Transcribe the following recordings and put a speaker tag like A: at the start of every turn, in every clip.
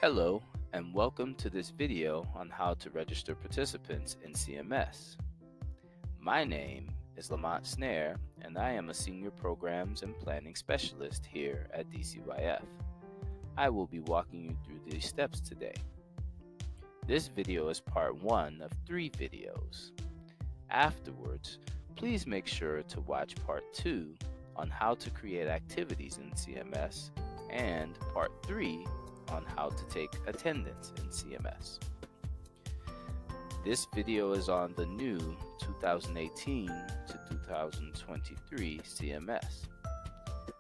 A: Hello, and welcome to this video on how to register participants in CMS. My name is Lamont Snare, and I am a Senior Programs and Planning Specialist here at DCYF. I will be walking you through these steps today. This video is part 1 of 3 videos. Afterwards, please make sure to watch part 2 on how to create activities in CMS and part 3 on how to take attendance in CMS. This video is on the new 2018 to 2023 CMS.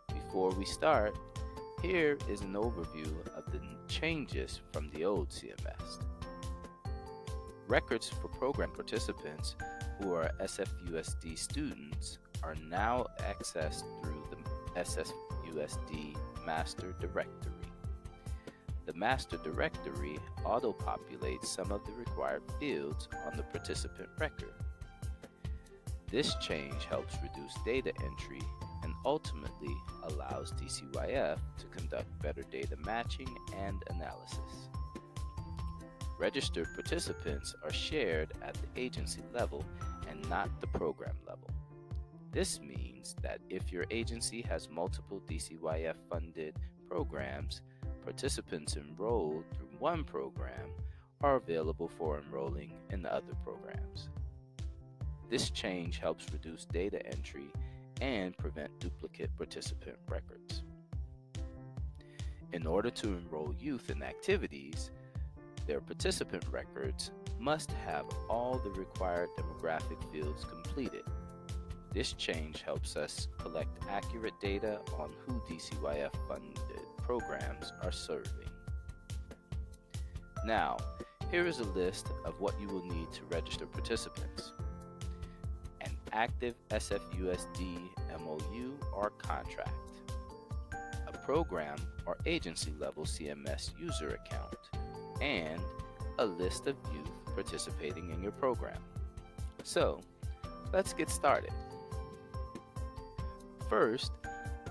A: Before we start, here is an overview of the changes from the old CMS. Records for program participants who are SFUSD students are now accessed through the SFUSD Master Directory. The Master Directory auto-populates some of the required fields on the participant record. This change helps reduce data entry and ultimately allows DCYF to conduct better data matching and analysis. Registered participants are shared at the agency level and not the program level. This means that if your agency has multiple DCYF-funded programs, participants enrolled through one program are available for enrolling in other programs. This change helps reduce data entry and prevent duplicate participant records. In order to enroll youth in activities, their participant records must have all the required demographic fields completed. This change helps us collect accurate data on who DCYF-funded programs are serving. Now, here is a list of what you will need to register participants. An active SFUSD MOU or contract, a program or agency level CMS user account, and a list of youth participating in your program. So, let's get started. First,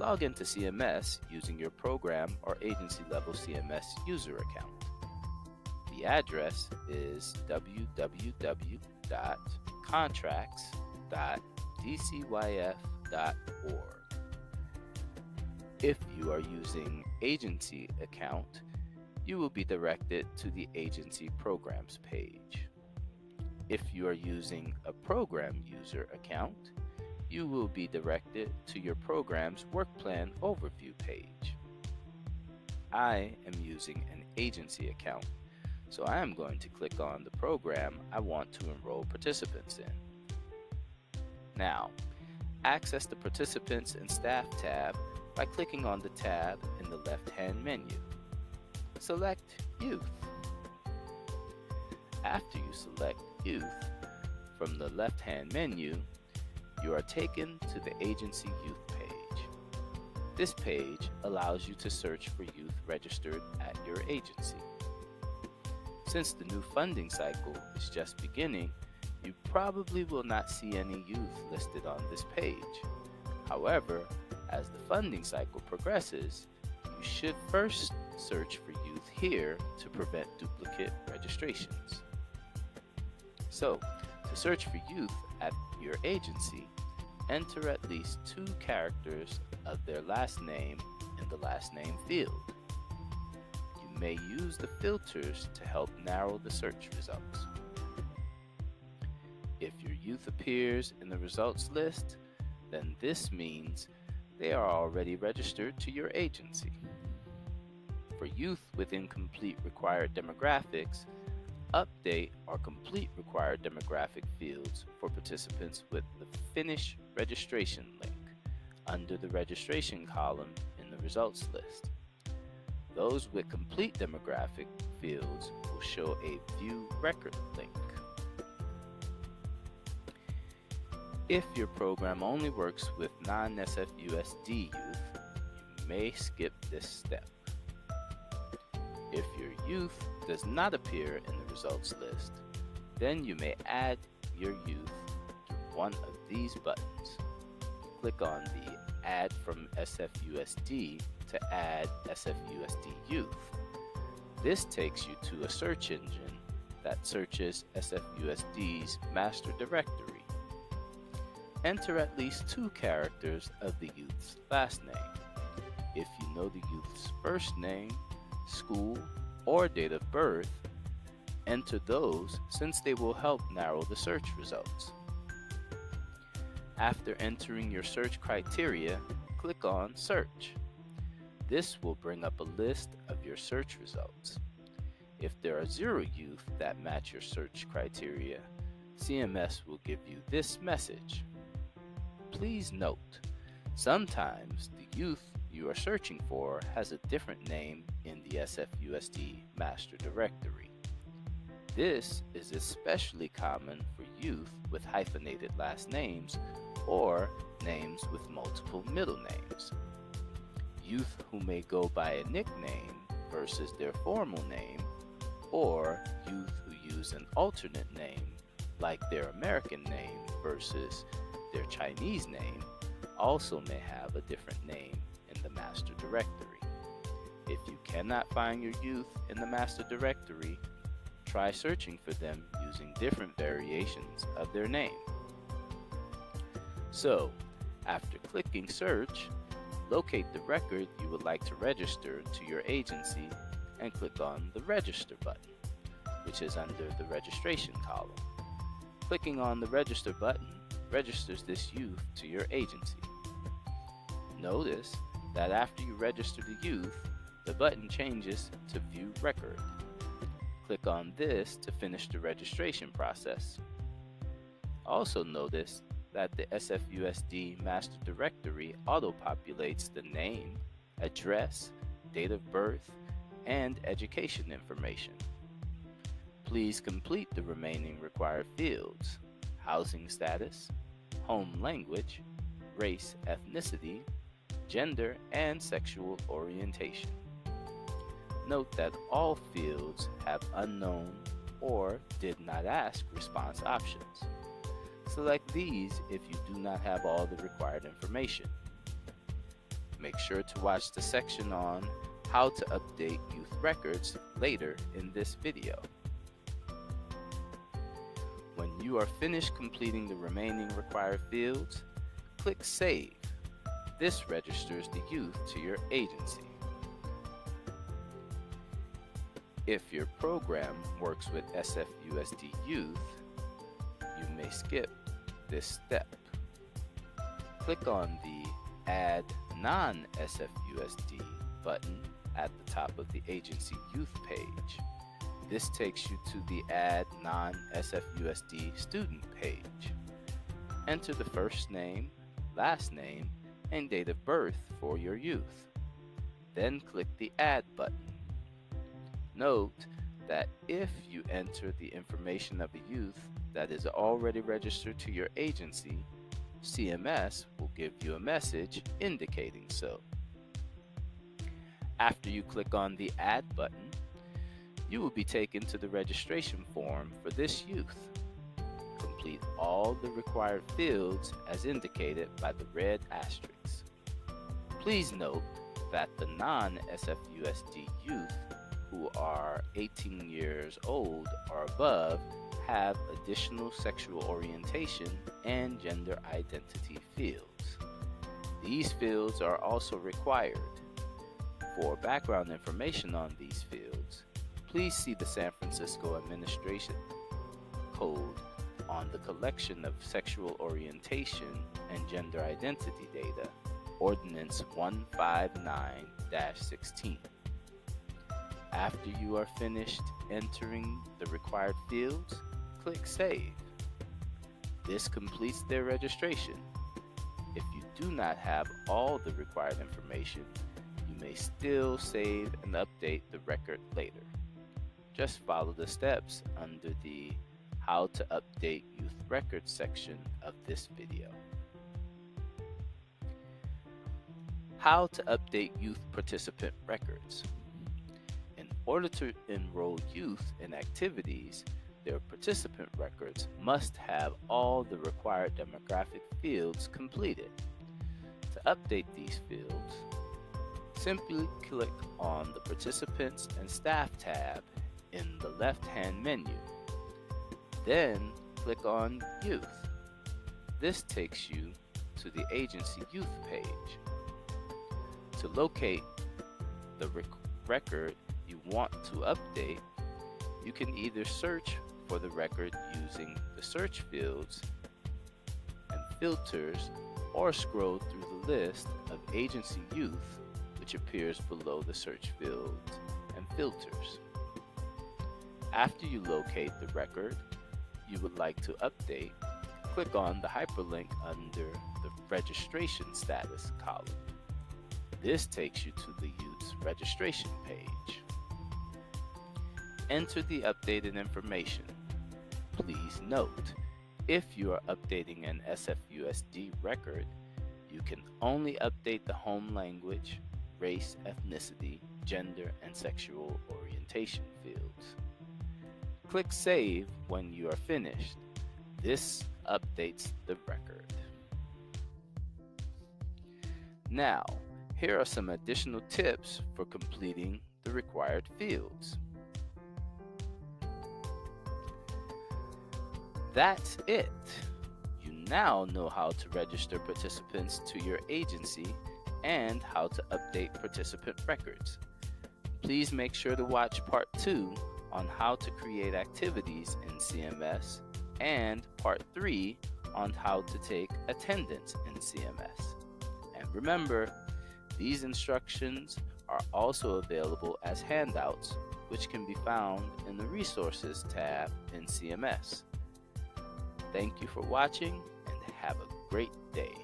A: log into CMS using your program or agency level CMS user account. The address is www.contracts.dcyf.org. If you are using agency account, you will be directed to the agency programs page. If you are using a program user account, you will be directed to your program's work plan overview page. I am using an agency account, so I am going to click on the program I want to enroll participants in. Now, access the Participants and Staff tab by clicking on the tab in the left-hand menu. Select Youth. After you select Youth, from the left-hand menu, you are taken to the Agency Youth page. This page allows you to search for youth registered at your agency. Since the new funding cycle is just beginning, you probably will not see any youth listed on this page. However, as the funding cycle progresses, you should first search for youth here to prevent duplicate registrations. So, to search for youth at your agency, enter at least 2 characters of their last name in the last name field. You may use the filters to help narrow the search results. If your youth appears in the results list, then this means they are already registered to your agency. For youth with incomplete required demographics, update or complete required demographic fields for participants with the Finish Registration link under the registration column in the results list. Those with complete demographic fields will show a View Record link. If your program only works with non-SFUSD youth, you may skip this step. If your youth does not appear in the results list, then you may add your youth through one of these buttons. Click on the Add from SFUSD to add SFUSD Youth, This takes you to a search engine that searches SFUSD's master directory. Enter at least 2 characters of the youth's last name. If you know the youth's first name, school, or date of birth, enter those since they will help narrow the search results. After entering your search criteria, click on Search. This will bring up a list of your search results. If there are 0 youth that match your search criteria, CMS will give you this message. Please note, sometimes the youth you are searching for has a different name in the SFUSD master directory. This is especially common for youth with hyphenated last names or names with multiple middle names. Youth who may go by a nickname versus their formal name, or youth who use an alternate name like their American name versus their Chinese name, also may have a different name in the master directory. If you cannot find your youth in the master directory, try searching for them using different variations of their name. So, after clicking Search, locate the record you would like to register to your agency and click on the Register button, which is under the Registration column. Clicking on the Register button registers this youth to your agency. Notice that after you register the youth, the button changes to View Record. Click on this to finish the registration process. Also notice that the SFUSD master directory auto-populates the name, address, date of birth, and education information. Please complete the remaining required fields: housing status, home language, race, ethnicity, gender, and sexual orientation. Note that all fields have unknown or did not ask response options. Select these if you do not have all the required information. Make sure to watch the section on how to update youth records later in this video. When you are finished completing the remaining required fields, click Save. This registers the youth to your agency. If your program works with SFUSD youth, you may skip this step. Click on the Add Non-SFUSD button at the top of the agency youth page. This takes you to the Add Non-SFUSD student page. Enter the first name, last name, and date of birth for your youth. Then click the Add button. Note that if you enter the information of a youth that is already registered to your agency, CMS will give you a message indicating so. After you click on the Add button, you will be taken to the registration form for this youth. Complete all the required fields as indicated by the red asterisks. Please note that the non-SFUSD youth who are 18 years old or above have additional sexual orientation and gender identity fields. These fields are also required. For background information on these fields, please see the San Francisco Administration Code on the collection of sexual orientation and gender identity data, Ordinance 159-16. After you are finished entering the required fields, click Save. This completes their registration. If you do not have all the required information, you may still save and update the record later. Just follow the steps under the How to Update Youth Records section of this video. How to update youth participant records. In order to enroll youth in activities, their participant records must have all the required demographic fields completed. To update these fields, Simply click on the Participants and Staff tab in the left-hand menu. Then click on Youth. This takes you to the Agency Youth page. To locate the record you want to update, you can either search for the record using the search fields and filters, or scroll through the list of Agency Youth, which appears below the search fields and filters. After you locate the record you would like to update, click on the hyperlink under the Registration Status column. This takes you to the Youth's registration page. Enter the updated information. Please note, if you are updating an SFUSD record, you can only update the home language, race, ethnicity, gender, and sexual orientation fields. Click Save when you are finished. This updates the record. Now, here are some additional tips for completing the required fields. That's it. You now know how to register participants to your agency and how to update participant records. Please make sure to watch Part 2 on how to create activities in CMS and Part 3 on how to take attendance in CMS. And remember, these instructions are also available as handouts, which can be found in the Resources tab in CMS. Thank you for watching and have a great day.